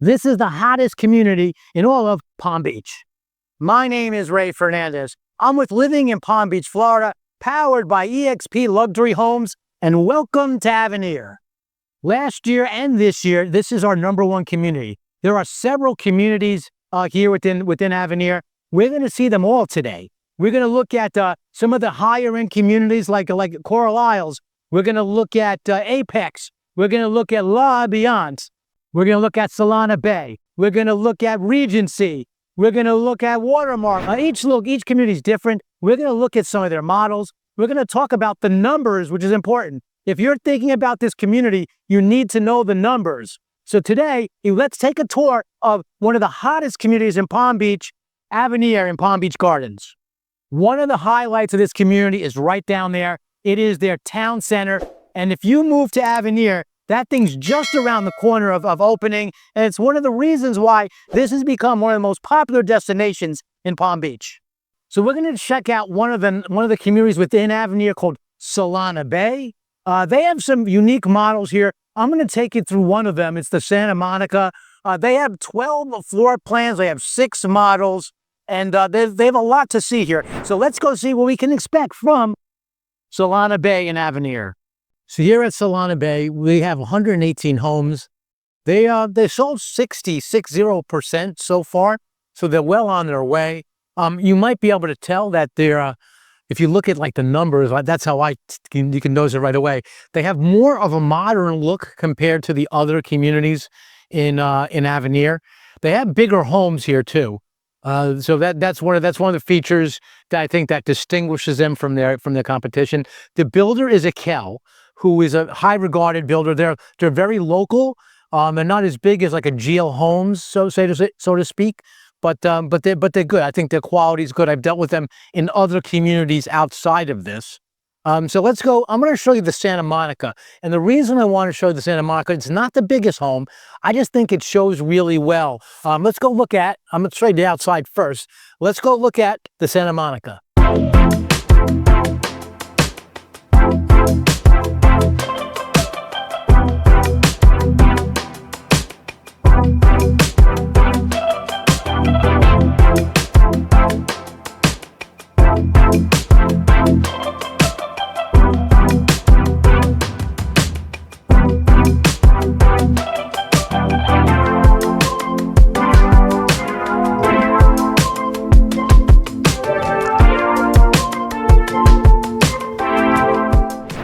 This is the hottest community in all of Palm Beach. My name is Ray Fernandez. I'm with Living in Palm Beach, Florida, powered by EXP Luxury Homes, and welcome to Avenir. Last year and this year, this is our #1 community. There are several communities here within Avenir. We're going to see them all today. We're going to look at some of the higher-end communities like Coral Isles. We're going to look at Apex. We're going to look at La Alliance. We're going to look at Solana Bay. We're going to look at Regency. We're going to look at Watermark. Each community is different. We're going to look at some of their models. We're going to talk about the numbers, which is important. If you're thinking about this community, you need to know the numbers. So today, let's take a tour of one of the hottest communities in Palm Beach, Avenir in Palm Beach Gardens. One of the highlights of this community is right down there. It is their town center. And if you move to Avenir, that thing's just around the corner of opening, and it's one of the reasons why this has become one of the most popular destinations in Palm Beach. So we're going to check out one of the communities within Avenir called Solana Bay. They have some unique models here. I'm going to take you through one of them. It's the Santa Monica. They have 12 floor plans. They have 6 models, and they have a lot to see here. So let's go see what we can expect from Solana Bay in Avenir. So here at Solana Bay, we have 118 homes. They sold 60% so far, so they're well on their way. You might be able to tell that they're, if you look at like the numbers, that's how you can notice it right away. They have more of a modern look compared to the other communities in Avenir. They have bigger homes here too. So that's one of the features that I think that distinguishes them from their competition. The builder is Akel, who is a high regarded builder. They're very local. They're not as big as like a GL Homes, so to speak, but they're good. I think their quality is good. I've dealt with them in other communities outside of this. So let's go. I'm going to show you the Santa Monica, and the reason I want to show you the Santa Monica, it's not the biggest home. I just think it shows really well. Let's go look at. I'm going to show you the outside first. Let's go look at the Santa Monica.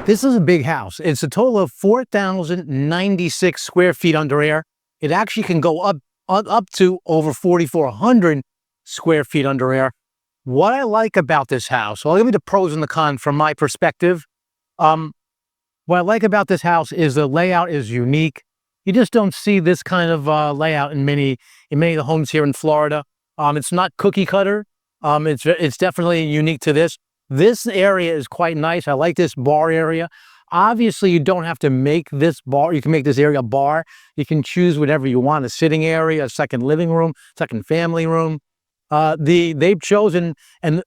This is a big house. It's a total of 4,096 square feet under air. It actually can go up to over 4,400 square feet under air. What I like about this house, well, I'll give you the pros and the cons from my perspective. What I like about this house is the layout is unique. You just don't see this kind of layout in many of the homes here in Florida. It's not cookie cutter. It's definitely unique to this. This area is quite nice. I like this bar area. Obviously, you don't have to make this bar. You can make this area a bar. You can choose whatever you want, a sitting area, a second living room, second family room. They've chosen, and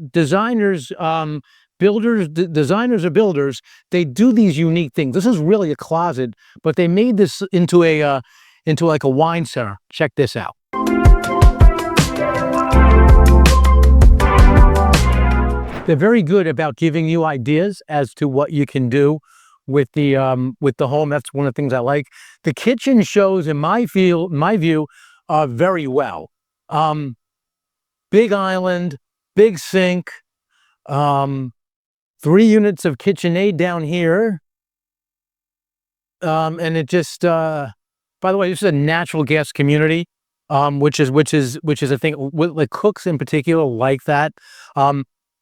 designers or builders, they do these unique things. This is really a closet, but they made this into like a wine cellar. Check this out. They're very good about giving you ideas as to what you can do with the home. That's one of the things I like. The kitchen shows, in my view, very well. Big island, big sink, 3 units of KitchenAid down here, and it just. By the way, this is a natural gas community, which is a thing. Like cooks in particular like that.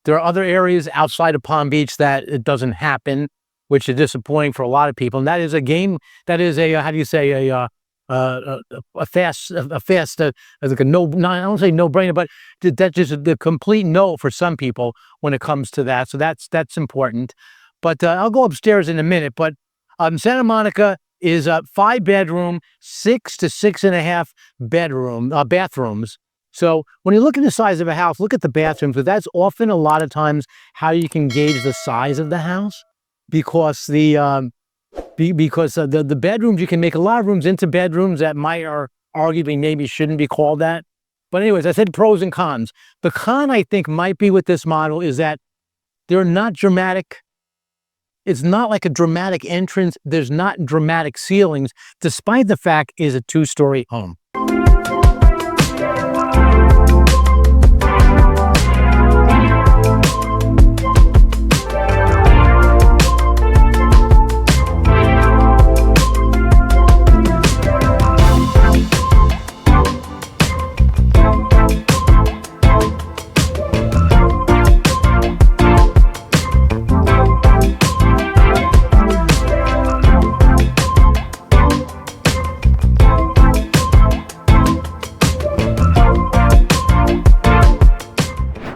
There are other areas outside of Palm Beach that it doesn't happen, which is disappointing for a lot of people. And that is a how do you say, a fast, like a no, I don't say no brainer, but that's just the complete no for some people when it comes to that. So that's important. But I'll go upstairs in a minute. But Santa Monica is a 5-bedroom, 6 to 6.5 bathrooms. So when you look at the size of a house, look at the bathrooms, but that's often a lot of times how you can gauge the size of the house, because the bedrooms, you can make a lot of rooms into bedrooms that arguably maybe shouldn't be called that. But anyways, I said pros and cons. The con I think might be with this model is that they're not dramatic. It's not like a dramatic entrance. There's not dramatic ceilings, despite the fact it is a 2-story home.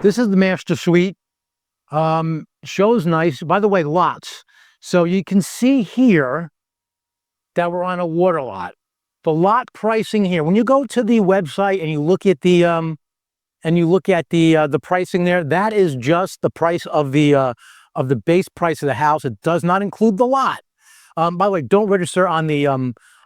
This is the master suite. Shows nice. By the way, lots. So you can see here that we're on a water lot. The lot pricing here. When you go to the website and you look at the pricing there, that is just the price of the base price of the house. It does not include the lot. By the way, don't register on the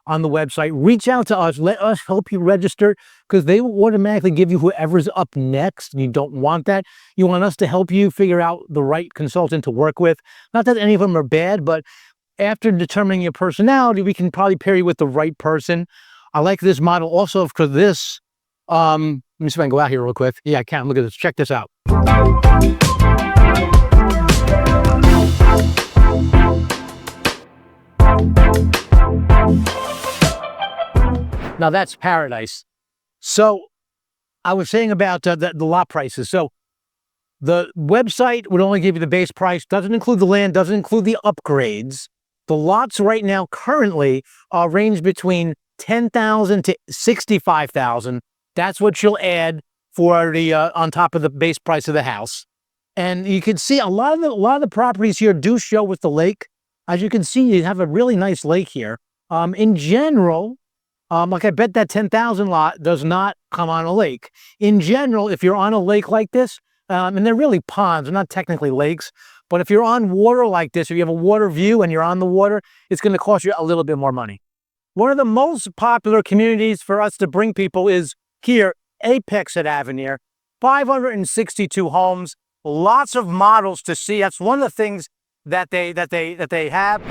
website. Reach out to us. Let us help you register, because they will automatically give you whoever's up next. You don't want that. You want us to help you figure out the right consultant to work with. Not that any of them are bad, but after determining your personality, we can probably pair you with the right person. I like this model also because this, let me see if I can go out here real quick. Yeah, I can. Look at this. Check this out. Now that's paradise. So I was saying about the lot prices. So the website would only give you the base price, doesn't include the land, doesn't include the upgrades. The lots right now currently range between $10,000 to $65,000. That's what you'll add for the on top of the base price of the house. And you can see a lot of the properties here do show with the lake. As you can see, you have a really nice lake here. In general, like I bet that 10,000 lot does not come on a lake. In general, if you're on a lake like this, and they're really ponds, they're not technically lakes, but if you're on water like this, if you have a water view and you're on the water, it's going to cost you a little bit more money. One of the most popular communities for us to bring people is here, Apex at Avenir. 562 homes, lots of models to see. That's one of the things that they have.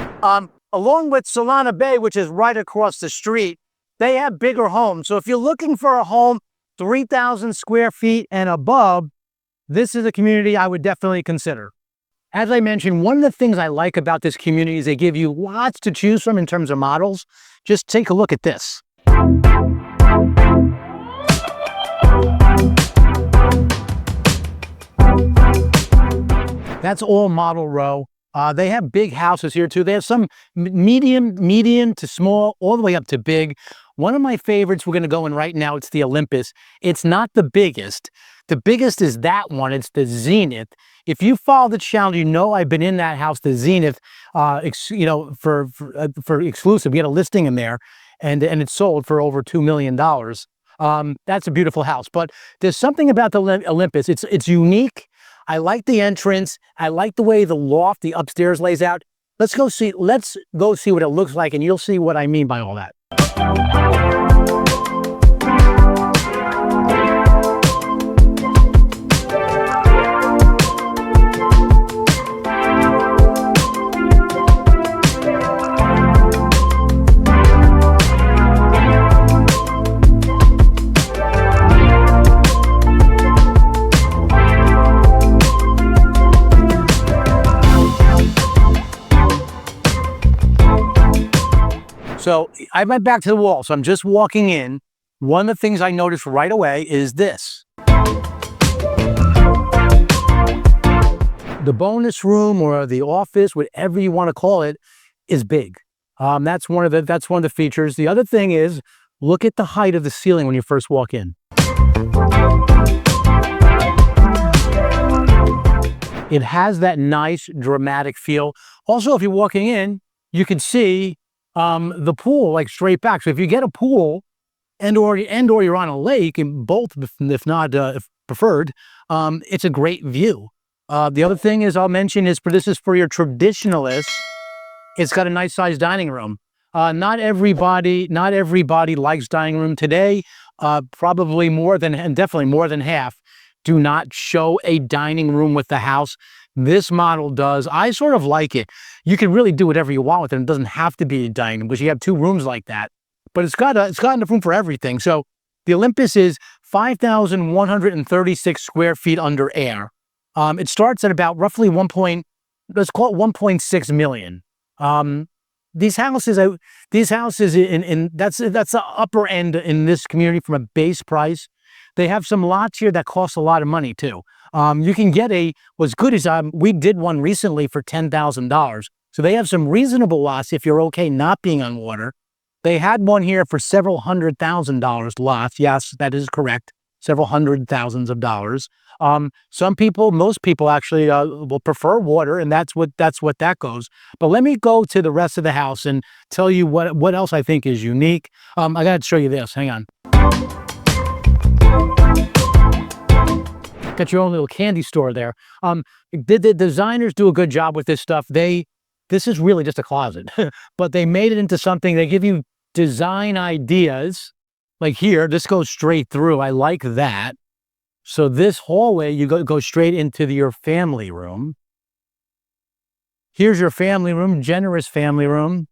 Along with Solana Bay, which is right across the street, they have bigger homes. So if you're looking for a home 3,000 square feet and above, this is a community I would definitely consider. As I mentioned, one of the things I like about this community is they give you lots to choose from in terms of models. Just take a look at this. That's all model row. They have big houses here too. They have some medium to small, all the way up to big. One of my favorites we're going to go in right now, it's the Olympus. It's not the biggest. The biggest is that one. It's the Zenith. If you follow the channel, you know I've been in that house, the Zenith, for exclusive. We had a listing in there, and it's sold for over $2 million. That's a beautiful house. But there's something about the Olympus. It's unique. I like the entrance. I like the way the loft, the upstairs lays out. Let's go see what it looks like, and you'll see what I mean by all that. So I went back to the wall, so I'm just walking in. One of the things I noticed right away is this. The bonus room or the office, whatever you want to call it, is big. That's one of the features. The other thing is, look at the height of the ceiling when you first walk in. It has that nice dramatic feel. Also, if you're walking in, you can see the pool like straight back. So if you get a pool and or you're on a lake, and both, if not if preferred, it's a great view. The other thing is I'll mention is this is for your traditionalists. It's got a nice sized dining room. Not everybody likes dining room today. Probably more than, and definitely more than half, do not show a dining room with the house. This model does. I sort of like it. You can really do whatever you want with it. It doesn't have to be a dining room because you have two rooms like that. But it's got enough room for everything. So the Olympus is 5,136 square feet under air. It starts at about roughly let's call it 1.6 million. These houses in that's the upper end in this community from a base price. They have some lots here that cost a lot of money too. You can get what's good is we did one recently for $10,000. So they have some reasonable lots if you're okay not being on water. They had one here for several $100,000 lots. Yes, that is correct. Several hundred thousands of dollars. Most people actually will prefer water, and that's what that goes. But let me go to the rest of the house and tell you what else I think is unique. I got to show you this. Hang on. Got your own little candy store there. The designers do a good job with this stuff. This is really just a closet, but they made it into something. They give you design ideas. Like here, this goes straight through. I like that. So this hallway, you go straight into your family room. Here's your family room, generous family room.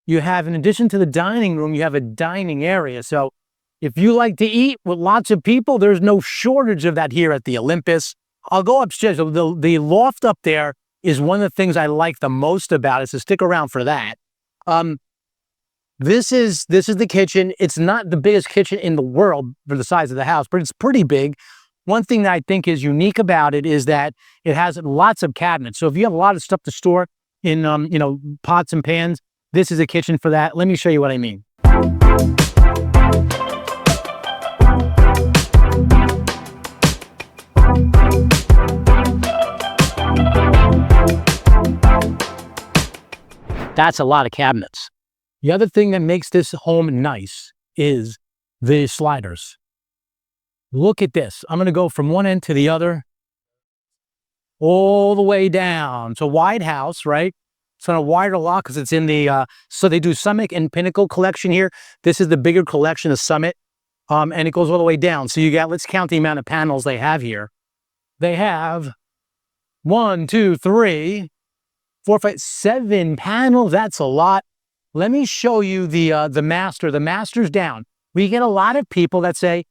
You have, in addition to the dining room, you have a dining area. So if you like to eat with lots of people, there's no shortage of that here at the Olympus. I'll go upstairs. The loft up there is one of the things I like the most about it, so stick around for that. This is the kitchen. It's not the biggest kitchen in the world for the size of the house, but it's pretty big. One thing that I think is unique about it is that it has lots of cabinets. So if you have a lot of stuff to store in, pots and pans, this is a kitchen for that. Let me show you what I mean. That's a lot of cabinets. The other thing that makes this home nice is the sliders. Look at this. I'm going to go from one end to the other, all the way down. It's a wide house, right? It's on a wider lot because it's in the, so they do Summit and Pinnacle collection here. This is the bigger collection of Summit, and it goes all the way down. So let's count the amount of panels they have here. They have 1, 2, 3, 4, 5, 7 panels. That's a lot. Let me show you the master. The master's down. We get a lot of people that say,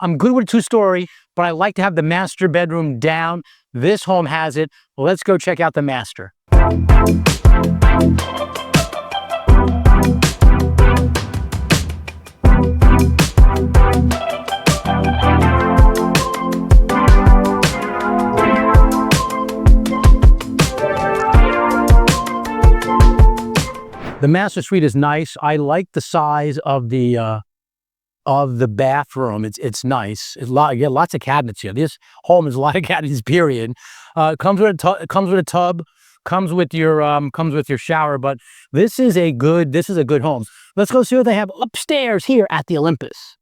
I'm good with a 2-story, but I like to have the master bedroom down. This home has it. Well, let's go check out the master. The master suite is nice. I like the size of the bathroom. It's nice. Lots of cabinets here. This home is a lot of cabinets. Period. Comes with a tub. Comes with your shower. But this is a good home. Let's go see what they have upstairs here at the Olympus.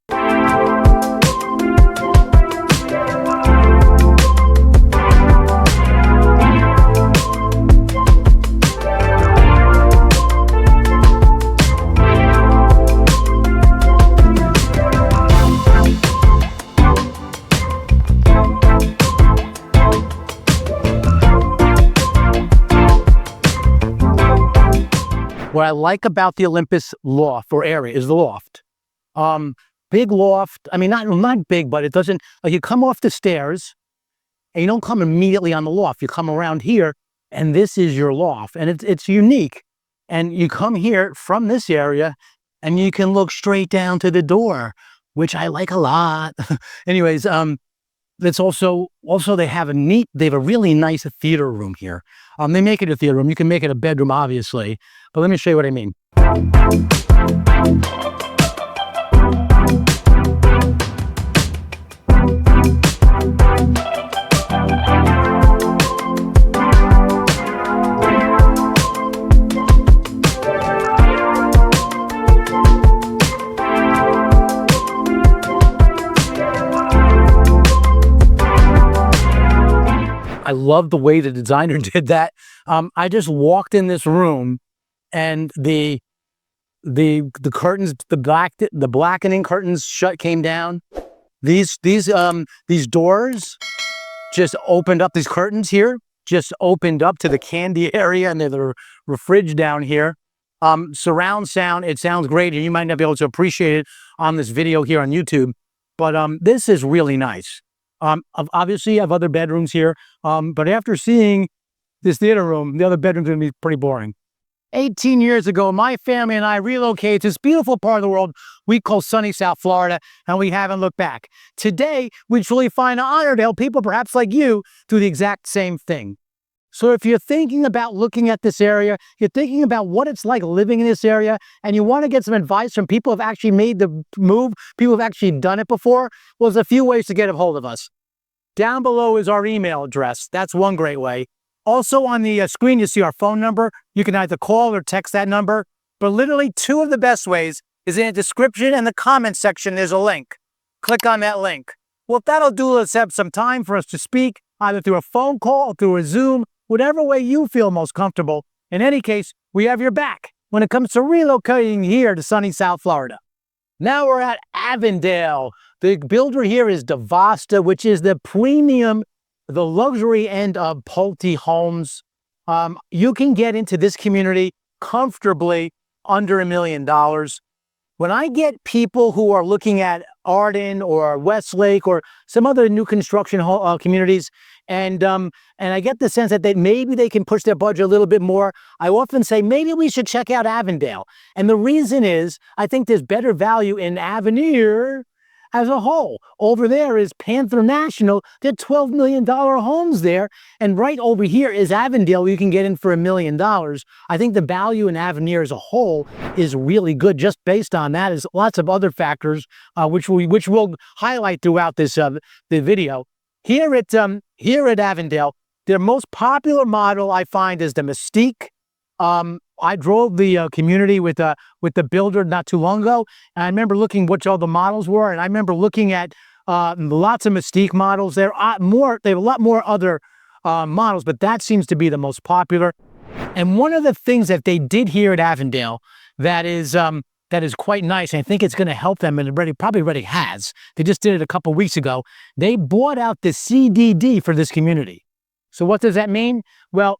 What I like about the Olympus loft or area is the loft. Big loft. I mean, not big, but it doesn't, like, you come off the stairs and you don't come immediately on the loft. You come around here and this is your loft, and it's unique. And you come here from this area and you can look straight down to the door, which I like a lot. Anyways, that's also they have a really nice theater room here. They make it a theater room. You can make it a bedroom, obviously, but let me show you what I mean. I love the way the designer did that. I just walked in this room and the the curtains, the blackening curtains came down. These doors just opened up. These curtains here just opened up to the candy area, and there's a fridge down here. Surround sound, it sounds great, and you might not be able to appreciate it on this video here on YouTube, but this is really nice. Obviously, I have other bedrooms here, but after seeing this theater room, the other bedroom's gonna be pretty boring. 18 years ago, my family and I relocated to this beautiful part of the world we call sunny South Florida, and we haven't looked back. Today, we truly find an honor to help people perhaps like you do the exact same thing. So if you're thinking about looking at this area, you're thinking about what it's like living in this area, and you want to get some advice from people who have actually made the move, people who have actually done it before, well, there's a few ways to get a hold of us. Down below is our email address. That's one great way. Also on the screen, you see our phone number. You can either call or text that number. But literally two of the best ways is in the description and the comment section, there's a link. Click on that link. Well, if that'll do, let's have some time for us to speak, either through a phone call, through a Zoom, whatever way you feel most comfortable. In any case, we have your back when it comes to relocating here to sunny South Florida. Now we're at Avondale. The builder here is Devasta, which is the premium, the luxury end of Pulte homes. You can get into this community comfortably under $1 million. When I get people who are looking at Arden or Westlake or some other new construction communities, and I get the sense that maybe they can push their budget a little bit more, I often say maybe we should check out Avondale. And the reason is I think there's better value in Avenir as a whole. Over there is Panther National. They're $12 million homes there. And right over here is Avondale. You can get in for $1 million. I think the value in Avenir as a whole is really good. Just based on that is lots of other factors, which we'll highlight throughout this the video. Here at Avondale, their most popular model I find is the Mystique. I drove the community with the builder not too long ago, and I remember looking what all the models were, and I remember looking at lots of Mystique models. They have a lot more other models, but that seems to be the most popular. And one of the things that they did here at Avondale that is quite nice, and I think it's going to help them, and it probably already has. They just did it a couple weeks ago. They bought out the CDD for this community. So what does that mean? Well,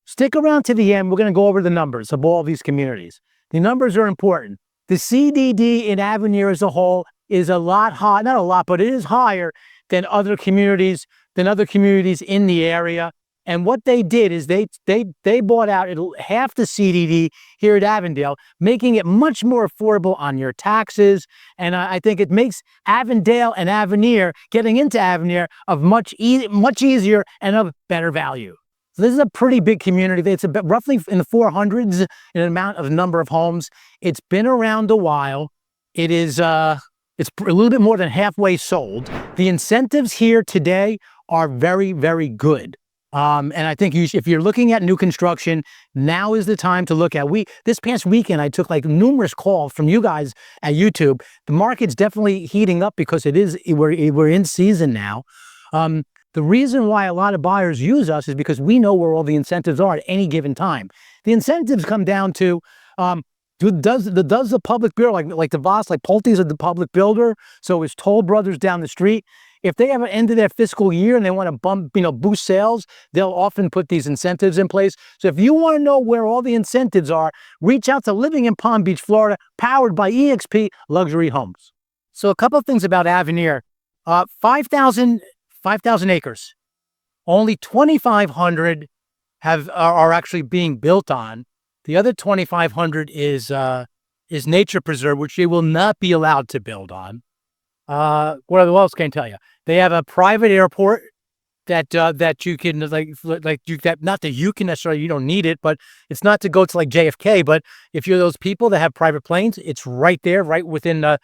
stick around to the end. We're going to go over the numbers of all these communities. The numbers are important. The CDD in Avenir as a whole is a lot high, not a lot, but it is higher than other communities in the area. And what they did is they bought out half the CDD here at Avondale, making it much more affordable on your taxes. And I think it makes Avondale and Avenir, getting into Avenir, of much easier and of better value. So this is a pretty big community. It's about roughly in the 400s in number of homes. It's been around a while. It's a little bit more than halfway sold. The incentives here today are very, very good. And I think if you're looking at new construction, now is the time to look at. This past weekend, I took like numerous calls from you guys at YouTube. The market's definitely heating up because we're in season now. The reason why a lot of buyers use us is because we know where all the incentives are at any given time. The incentives come down to, does the public builder, like Devasta, like Pulte's the public builder, so is Toll Brothers down the street. If they have an end of their fiscal year and they want to boost sales, they'll often put these incentives in place. So if you want to know where all the incentives are, reach out to Living in Palm Beach, Florida, powered by EXP Luxury Homes. So a couple of things about Avenir. 5,000 acres. Only 2,500 are actually being built on. The other 2,500 is nature preserve, which they will not be allowed to build on. What else can I tell you? They have a private airport that you can not that you can necessarily, you don't need it, but it's not to go to like JFK. But if you're those people that have private planes, it's right there, right within the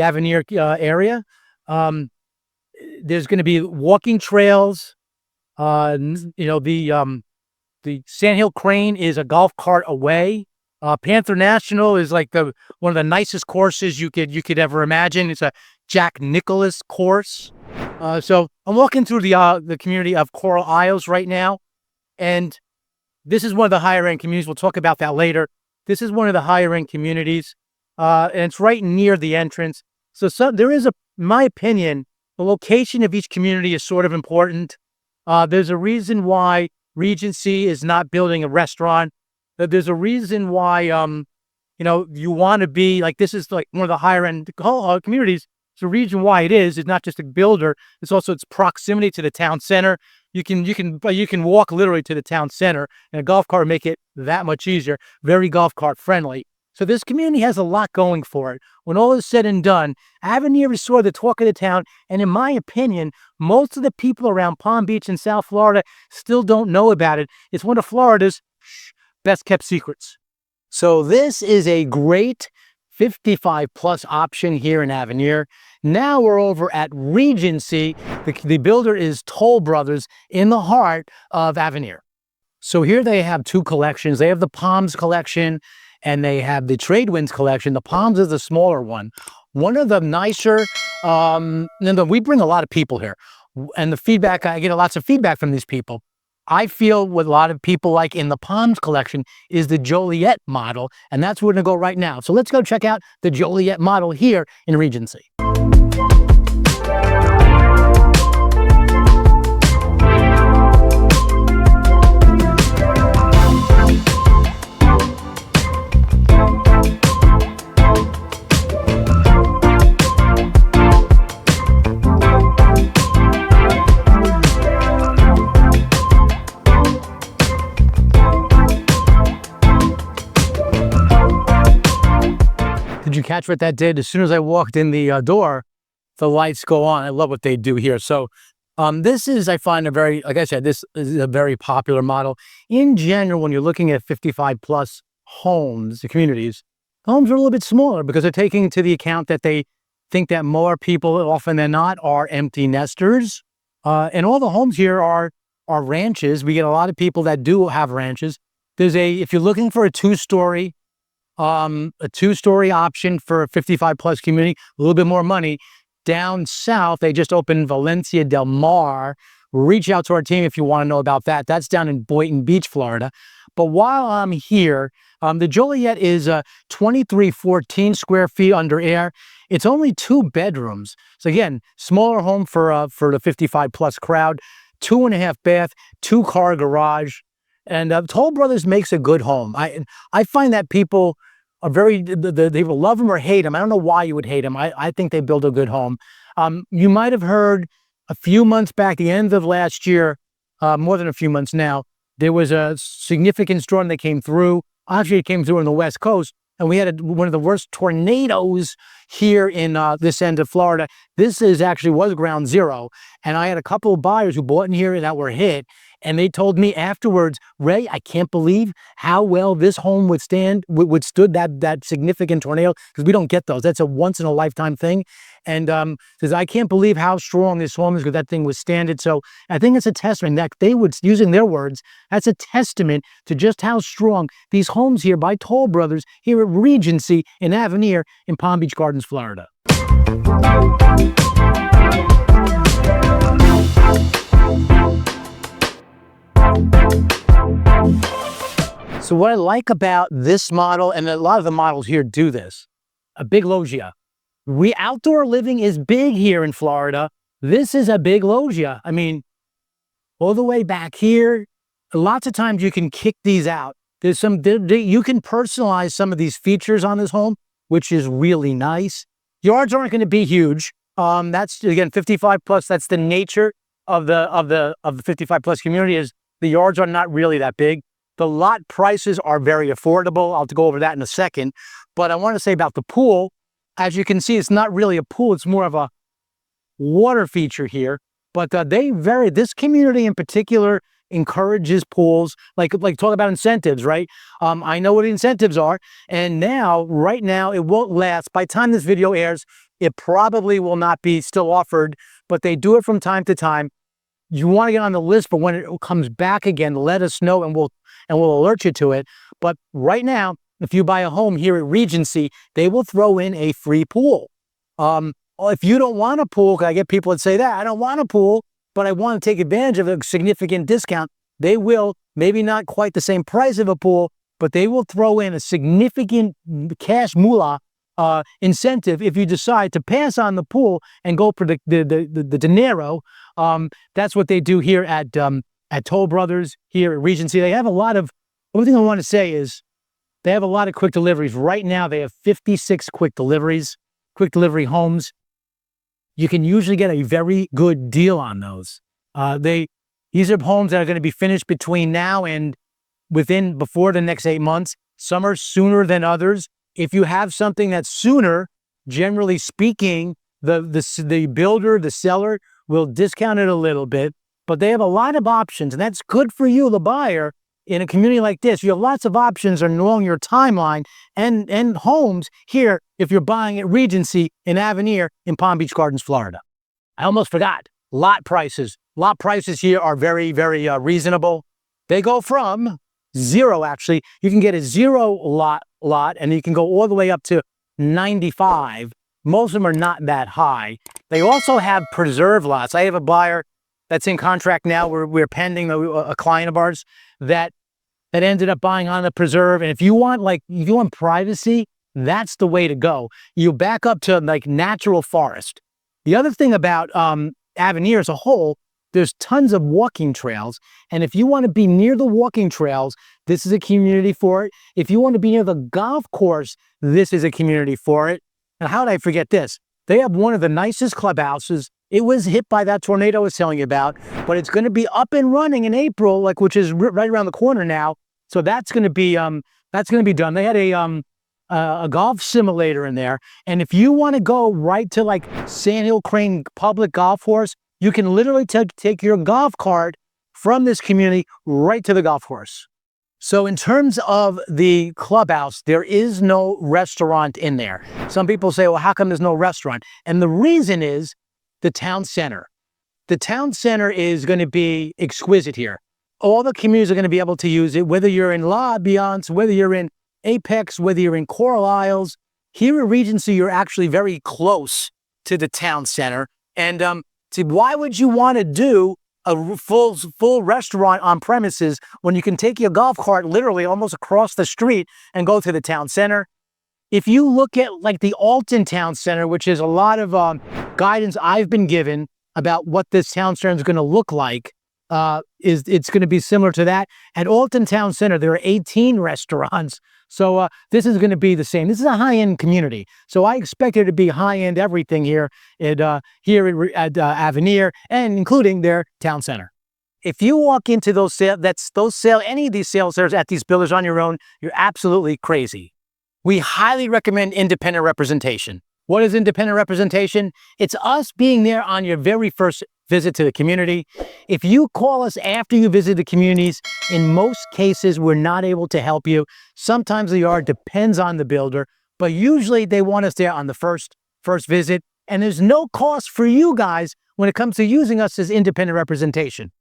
Avenir area. There's going to be walking trails. The Sandhill Crane is a golf cart away. Panther National is like one of the nicest courses you could ever imagine. It's a Jack Nicklaus course. So I'm walking through the community of Coral Isles right now, and this is one of the higher end communities. We'll talk about that later. This is one of the higher end communities, and it's right near the entrance. So there is in my opinion, the location of each community is sort of important. There's a reason why Regency is not building a restaurant. There's a reason why, you want to be like, this is like one of the higher end communities. So the reason why it is not just a builder. It's also its proximity to the town center. You can walk literally to the town center, and a golf cart would make it that much easier. Very golf cart friendly. So this community has a lot going for it. When all is said and done, Avenir is sort of the talk of the town. And in my opinion, most of the people around Palm Beach and South Florida still don't know about it. It's one of Florida's best kept secrets. So this is a great 55 plus option here in Avenir. Now we're over at Regency. The builder is Toll Brothers in the heart of Avenir. So here they have two collections. They have the Palms collection and they have the Trade Winds collection. The Palms is the smaller one. One of the nicer, we bring a lot of people here. And the feedback, I get lots of feedback from these people. I feel what a lot of people like in the Palms collection is the Joliet model, and that's where we're gonna go right now. So let's go check out the Joliet model here in Regency. Did you catch what that did? As soon as I walked in the door, the lights go on. I love what they do here. So this is, I find, like I said, this is a very popular model. In general, when you're looking at 55 plus homes, the communities, homes are a little bit smaller because they're taking into the account that they think that more people, often than not, are empty nesters. And all the homes here are ranches. We get a lot of people that do have ranches. If you're looking for a two-story option for a 55 plus community, a little bit more money. Down south, they just opened Valencia Del Mar. Reach out to our team if you want to know about that. That's down in Boynton Beach, Florida. But while I'm here, the Joliet is 2314 square feet under air. It's only 2 bedrooms. So again, smaller home for the 55 plus crowd. 2.5 bath, 2-car garage. And Toll Brothers makes a good home. I find that people are they will love them or hate them. I don't know why you would hate them. I think they build a good home. You might have heard a few months back, the end of last year, more than a few months now, there was a significant storm that came through. Actually, it came through on the West Coast, and we had one of the worst tornadoes here in this end of Florida. This was ground zero, and I had a couple of buyers who bought in here that were hit. And they told me afterwards, Ray, I can't believe how well this home withstood that significant tornado, because we don't get those. That's a once in a lifetime thing. And says, I can't believe how strong this home is because that thing withstood it. So I think it's a testament that using their words, that's a testament to just how strong these homes here by Toll Brothers here at Regency in Avenir in Palm Beach Gardens, Florida. So what I like about this model, and a lot of the models here do this, a big loggia. Outdoor living is big here in Florida. This is a big loggia. I mean, all the way back here, lots of times you can kick these out. You can personalize some of these features on this home, which is really nice. Yards aren't going to be huge. That's, again, 55 plus. That's the nature of the 55 plus community, is the yards are not really that big. The lot prices are very affordable. I'll go over that in a second. But I want to say about the pool, as you can see, it's not really a pool. It's more of a water feature here. But this community in particular encourages pools, like talk about incentives, right? I know what the incentives are. And right now, it won't last. By the time this video airs, it probably will not be still offered, but they do it from time to time. You want to get on the list, but when it comes back again, let us know and we'll alert you to it. But right now, if you buy a home here at Regency, they will throw in a free pool. If you don't want a pool, because I get people that say that, I don't want a pool, but I want to take advantage of a significant discount, they will, maybe not quite the same price of a pool, but they will throw in a significant cash moolah incentive if you decide to pass on the pool and go for the dinero. That's what they do here at Toll Brothers, here at Regency. They have a lot of, one thing I want to say is they have a lot of quick deliveries. Right now, they have 56 quick delivery homes. You can usually get a very good deal on those. These are homes that are going to be finished between now and before the next 8 months. Some are sooner than others. If you have something that's sooner, generally speaking, the builder, the seller will discount it a little bit, but they have a lot of options, and that's good for you, the buyer. In a community like this, you have lots of options along your timeline and homes here if you're buying at Regency in Avenir in Palm Beach Gardens, Florida. I almost forgot. Lot prices. Lot prices here are very, very reasonable. They go from zero, actually. You can get a zero lot, and you can go all the way up to 95. Most of them are not that high. They also have preserve lots. I have a buyer that's in contract now. We're pending a client of ours that ended up buying on the preserve. And if you want privacy, that's the way to go. You back up to like natural forest. The other thing about Avenir as a whole, there's tons of walking trails. And if you want to be near the walking trails, this is a community for it. If you want to be near the golf course, this is a community for it. And how did I forget this? They have one of the nicest clubhouses. It was hit by that tornado I was telling you about, but it's going to be up and running in April, which is right around the corner now. So that's going to be done. They had a golf simulator in there, and if you want to go right to like Sand Hill Crane Public Golf Course, you can literally take your golf cart from this community right to the golf course. So in terms of the clubhouse, there is no restaurant in there. Some people say, well, how come there's no restaurant? And the reason is the town center. The town center is going to be exquisite here. All the communities are going to be able to use it, whether you're in La Albiance, whether you're in Apex, whether you're in Coral Isles. Here at Regency, you're actually very close to the town center. And why would you want to do a full restaurant on premises when you can take your golf cart literally almost across the street and go to the town center? If you look at like the Alton Town Center, which is a lot of guidance I've been given about what this town center is going to look like, it's going to be similar to that. At Alton Town Center, there are 18 restaurants. So this is going to be the same. This is a high-end community. So I expect there to be high-end everything here at Avenir, and including their town center. If you walk into any of these sales centers at these builders on your own, you're absolutely crazy. We highly recommend independent representation. What is independent representation? It's us being there on your very first visit to the community. If you call us after you visit the communities, in most cases, we're not able to help you. Sometimes they are, depends on the builder, but usually they want us there on the first visit. And there's no cost for you guys when it comes to using us as independent representation.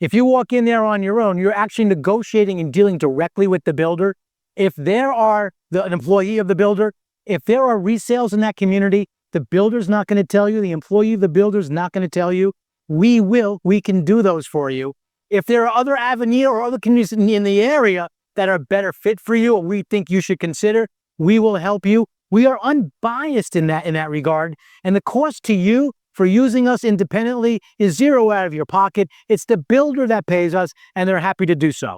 If you walk in there on your own, you're actually negotiating and dealing directly with the builder. If there are an employee of the builder, if there are resales in that community, the builder's not going to tell you, the employee of the builder's not going to tell you. We can do those for you. If there are other Avenir or other communities in the area that are better fit for you or we think you should consider, we will help you. We are unbiased in that regard. And the cost to you for using us independently is zero out of your pocket. It's the builder that pays us, and they're happy to do so.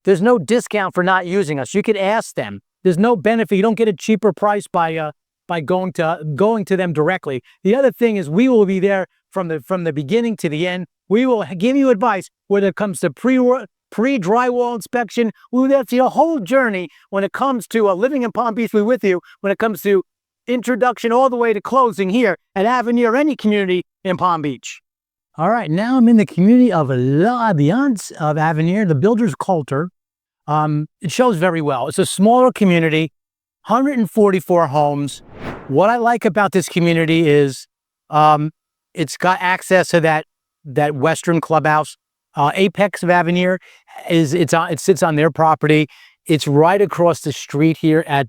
There's no discount for not using us. You could ask them. There's no benefit. You don't get a cheaper price by going to them directly. The other thing is we will be there from the beginning to the end. We will give you advice when it comes to pre-drywall inspection. We'll be there for your whole journey when it comes to living in Palm Beach. We're with you when it comes to introduction all the way to closing here at Avenir, any community in Palm Beach. All right, now I'm in the community of La Albiance of Avenir, the builder's Coulter. It shows very well. It's a smaller community, 144 homes. What I like about this community is it's got access to that western clubhouse. Apex of Avenir it sits on their property. It's right across the street here at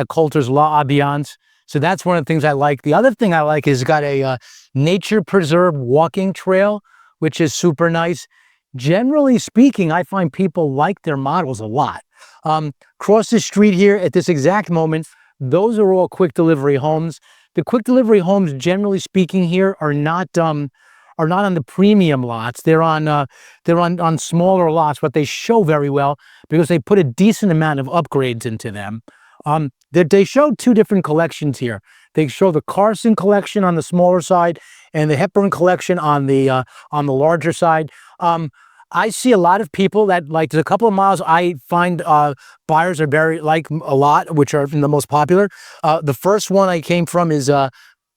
Coulter's La Albiance. So that's one of the things I like. The other thing I like is it's got a nature preserve walking trail, which is super nice. generally speaking, I find people like their models a lot. Across the street here at this exact moment, those are all quick delivery homes. The quick delivery homes, generally speaking, here are not on the premium lots. They're on smaller lots, but they show very well because they put a decent amount of upgrades into them. They show two different collections here. They show the Carson collection on the smaller side and the Hepburn collection on the larger side. I see a lot of people that like, there's a couple of models I find buyers are very like a lot, which are the most popular. The first one I came from is the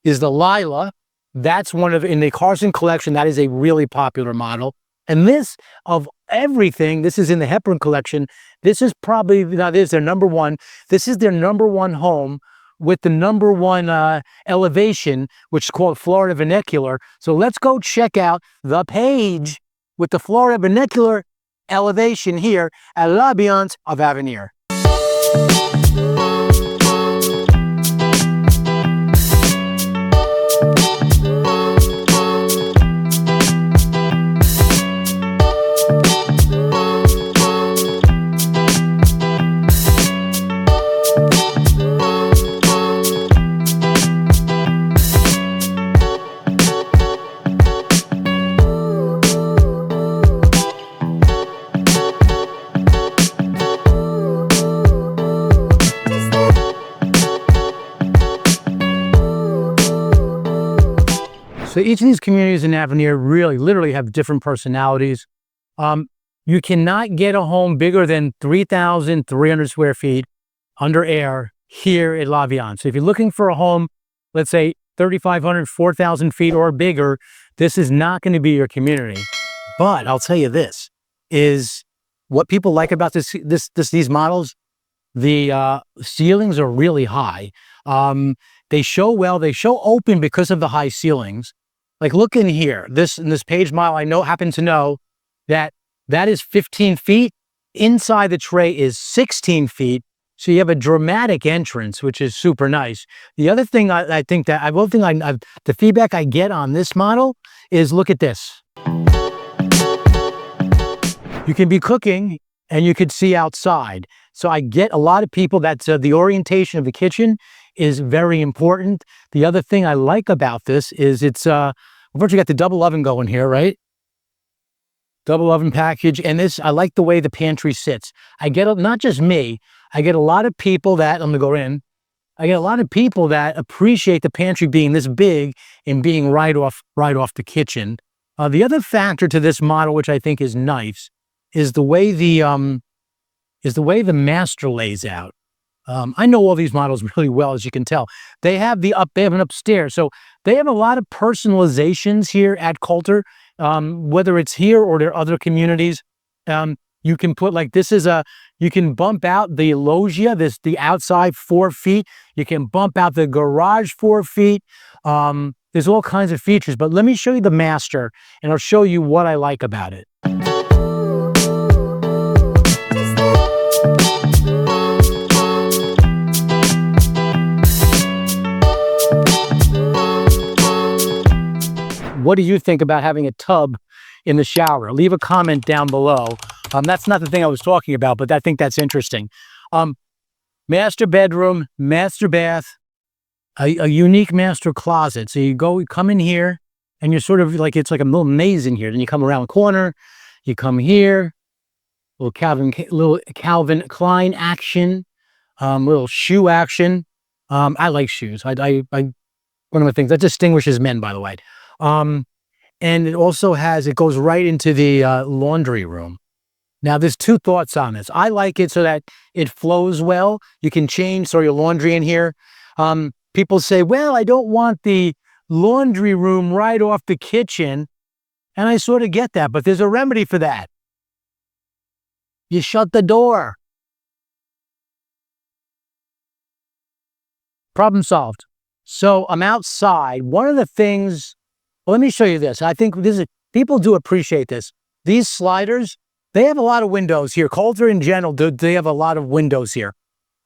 Lila. That's one of, in the Carson collection, that is a really popular model. And this, of everything, this is in the Hepburn collection. This is probably, now this is their number one. This is their number one home with the number one elevation, which is called Florida Vernacular. So let's go check out the page with the Florida Vernacular elevation here at L'Ambiance of Avenir. So each of these communities in Avenir really, literally have different personalities. You cannot get a home bigger than 3,300 square feet under air here at L'Ambiance. So if you're looking for a home, let's say 3,500, 4,000 feet or bigger, this is not going to be your community. But I'll tell you this, is what people like about these models, the ceilings are really high. They show well, they show open because of the high ceilings. Like, look in here, in this page model, I happen to know that is 15 feet. Inside the tray is 16 feet. So you have a dramatic entrance, which is super nice. The other thing the feedback I get on this model is, look at this. You can be cooking and you could see outside. So I get a lot of people that the orientation of the kitchen is very important. The other thing I like about this is it's, first you got the double oven going here, right? Double oven package. And this, I like the way the pantry sits. I get, not just me, I get a lot of people that, I'm gonna go in, I get a lot of people that appreciate the pantry being this big and being right off the kitchen. The other factor to this model, which I think is nice, is the way the master lays out. I know all these models really well, as you can tell. They have an upstairs. So they have a lot of personalizations here at Coulter, whether it's here or their other communities. You can put, like, you can bump out the loggia, the outside 4 feet. You can bump out the garage 4 feet. There's all kinds of features, but let me show you the master and I'll show you what I like about it. What do you think about having a tub in the shower? Leave a comment down below. That's not the thing I was talking about, but I think that's interesting. Master bedroom, master bath, a unique master closet. So you come in here and you're sort of like, it's like a little maze in here. Then you come around the corner, you come here, little Calvin Klein action, little shoe action. I like shoes. One of the things that distinguishes men, by the way. And it also it goes right into the laundry room. Now, there's two thoughts on this. I like it so that it flows well. You can throw your laundry in here. People say, well, I don't want the laundry room right off the kitchen. And I sort of get that, but there's a remedy for that. You shut the door. Problem solved. So I'm outside. One of the things, well, let me show you this. I think people do appreciate this. These sliders, they have a lot of windows here. Coulter in general, they have a lot of windows here.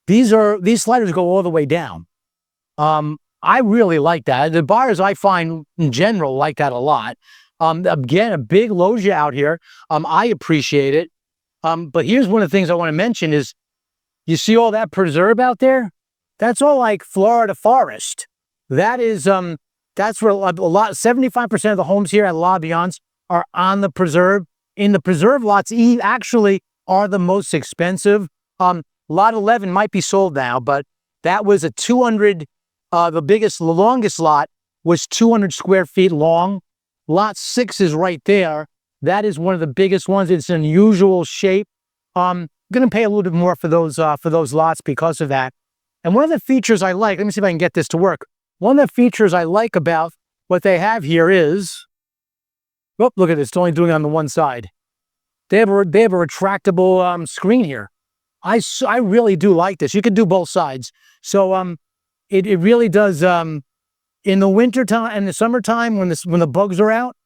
These sliders go all the way down. I really like that. The buyers, I find in general, like that a lot. Again, a big loggia out here. I appreciate it. But here's one of the things I want to mention is, you see all that preserve out there? That's all like Florida forest. That is, that's where a lot, 75% of the homes here at L'Avenir are on the preserve. In the preserve lots, actually are the most expensive. Lot 11 might be sold now, but that was a 200, the longest lot was 200 square feet long. Lot 6 is right there. That is one of the biggest ones. It's an unusual shape. Going to pay a little bit more for those lots because of that. And one of the features I like, let me see if I can get this to work. One of the features I like about what they have here is, oh, look at this, it's only doing it on the one side. They have a retractable screen here. I really do like this. You can do both sides. So it really does, in the winter time and the summertime when the bugs are out,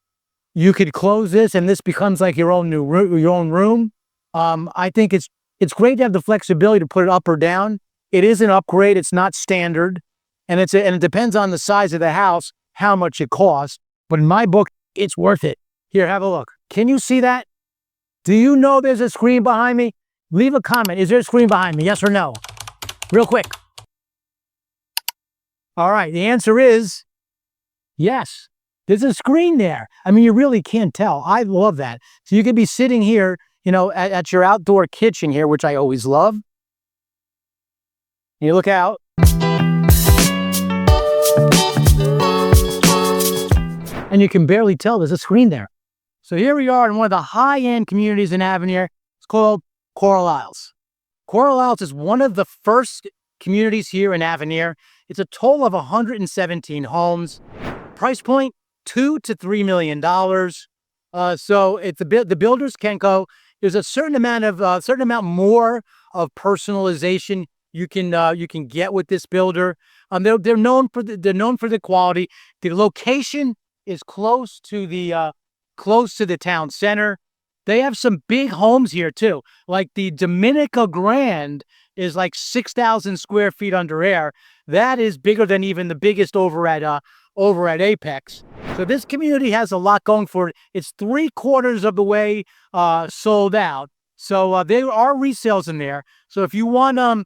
you could close this and this becomes like your own room. I think it's great to have the flexibility to put it up or down. It is an upgrade. It's not standard. And it depends on the size of the house, how much it costs. But in my book, it's worth it. Here, have a look. Can you see that? Do you know there's a screen behind me? Leave a comment. Is there a screen behind me? Yes or no? Real quick. All right. The answer is yes. There's a screen there. I mean, you really can't tell. I love that. So you could be sitting here, at your outdoor kitchen here, which I always love. You look out. And you can barely tell there's a screen there. So here we are in one of the high-end communities in Avenir. It's called Coral Isles. Coral Isles is one of the first communities here in Avenir. It's a total of 117 homes. Price point, $2 to $3 million. So if the builders can go, there's a certain amount more of personalization you can get with this builder. They're known for the quality. The location is close to the town center. They have some big homes here too. Like the Dominica Grand is like 6,000 square feet under air. That is bigger than even the biggest over at Apex. So this community has a lot going for it. It's 3/4 of the way sold out. So there are resales in there. So if you want a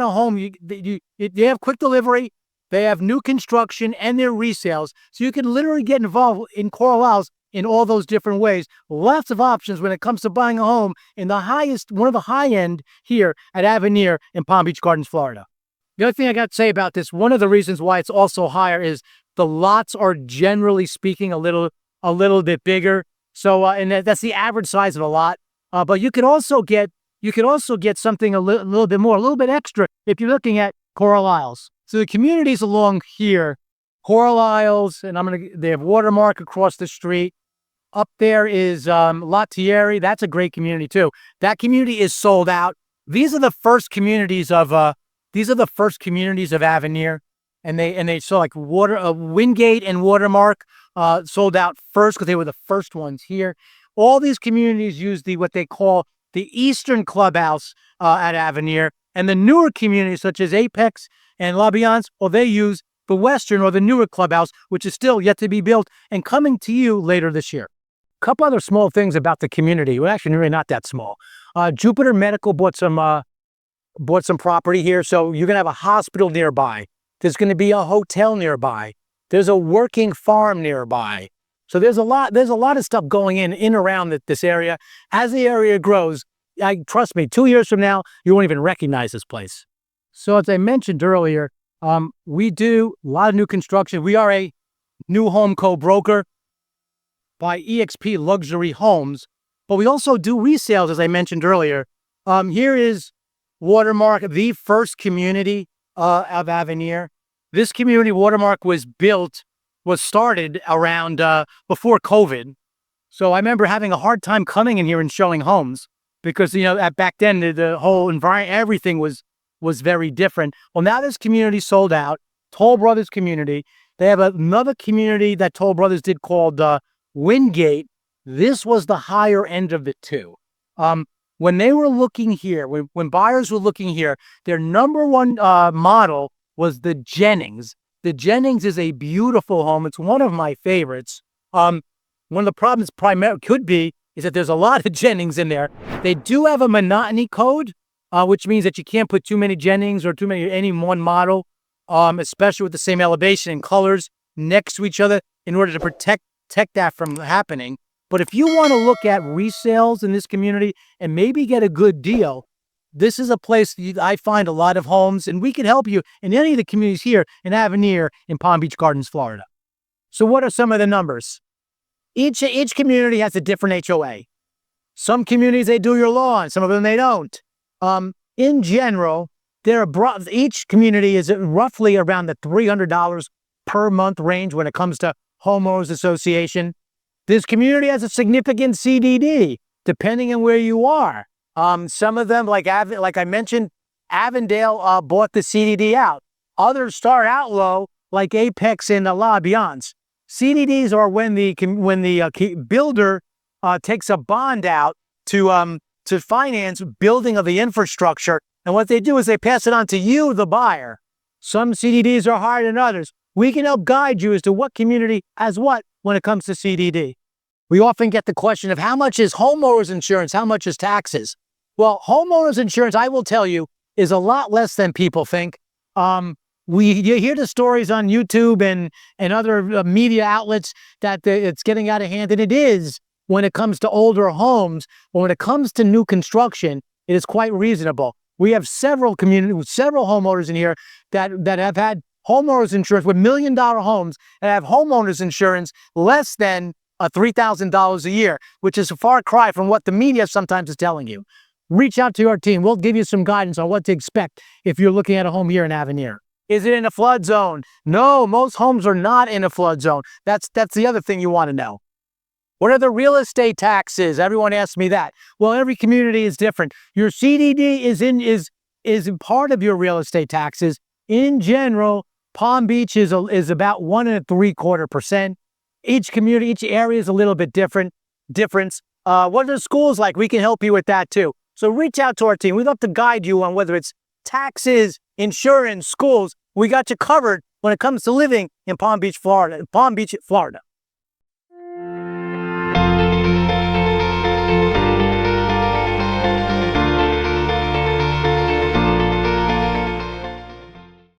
home, they have quick delivery, they have new construction, and they're resales. So you can literally get involved in Coral Isles in all those different ways. Lots of options when it comes to buying a home in one of the high end here at Avenir in Palm Beach Gardens, Florida. The other thing I got to say about this, one of the reasons why it's also higher is the lots are generally speaking a little bit bigger. So and that's the average size of a lot. But you could also get something a little bit more, a little bit extra if you're looking at Coral Isles. So the communities along here, Coral Isles, and they have Watermark across the street. Up there is La Thierry. That's a great community too. That community is sold out. These are the first communities of Avenir, and they saw like Wingate and Watermark sold out first because they were the first ones here. All these communities use what they call the Eastern Clubhouse at Avenir, and the newer communities such as Apex and L'Avenir, they use the Western or the newer Clubhouse, which is still yet to be built and coming to you later this year. A couple other small things about the community. Well, actually, really not that small. Jupiter Medical bought some property here, so you're gonna have a hospital nearby. There's gonna be a hotel nearby. There's a working farm nearby. So there's a lot of stuff going in around this area. As the area grows, trust me, 2 years from now, you won't even recognize this place. So as I mentioned earlier, we do a lot of new construction. We are a new home co-broker by EXP Luxury Homes, but we also do resales, as I mentioned earlier. Here is Watermark, the first community of Avenir. This community, Watermark, was started around before COVID. So I remember having a hard time coming in here and showing homes because, back then the whole environment, everything was very different. Well, now this community sold out, Toll Brothers community. They have another community that Toll Brothers did called Wingate. This was the higher end of the two. When they were looking here, when buyers were looking here, their number one model was the Jennings. The Jennings is a beautiful home. It's one of my favorites. One of the problems could be is that there's a lot of Jennings in there. They do have a monotony code, which means that you can't put too many Jennings or any one model, especially with the same elevation and colors next to each other in order to protect that from happening. But if you want to look at resales in this community and maybe get a good deal, this is a place I find a lot of homes, and we can help you in any of the communities here in Avenir in Palm Beach Gardens, Florida. So what are some of the numbers? Each community has a different HOA. Some communities, they do your lawn. Some of them, they don't. In general, each community is roughly around the $300 per month range when it comes to homeowners association. This community has a significant CDD, depending on where you are. Some of them, like I mentioned, Avondale bought the CDD out. Others start out low, like Apex and La Biance. CDDs are when the builder takes a bond out to finance building of the infrastructure, and what they do is they pass it on to you, the buyer. Some CDDs are higher than others. We can help guide you as to what community has what when it comes to CDD. We often get the question of how much is homeowners insurance, how much is taxes? Well, homeowners insurance, I will tell you, is a lot less than people think. You hear the stories on YouTube and other media outlets that it's getting out of hand, and it is when it comes to older homes, or when it comes to new construction, it is quite reasonable. We have several homeowners in here that have had homeowners insurance with $1 million homes and have homeowners insurance less than $3,000 a year, which is a far cry from what the media sometimes is telling you. Reach out to our team. We'll give you some guidance on what to expect if you're looking at a home here in Avenir. Is it in a flood zone? No, most homes are not in a flood zone. That's the other thing you want to know. What are the real estate taxes? Everyone asks me that. Well, every community is different. Your CDD is part of your real estate taxes. In general, Palm Beach is about 1.75%. Each community, each area is a little bit different. What are the schools like? We can help you with that too. So reach out to our team. We'd love to guide you on whether it's taxes, insurance, schools. We got you covered when it comes to living in Palm Beach, Florida.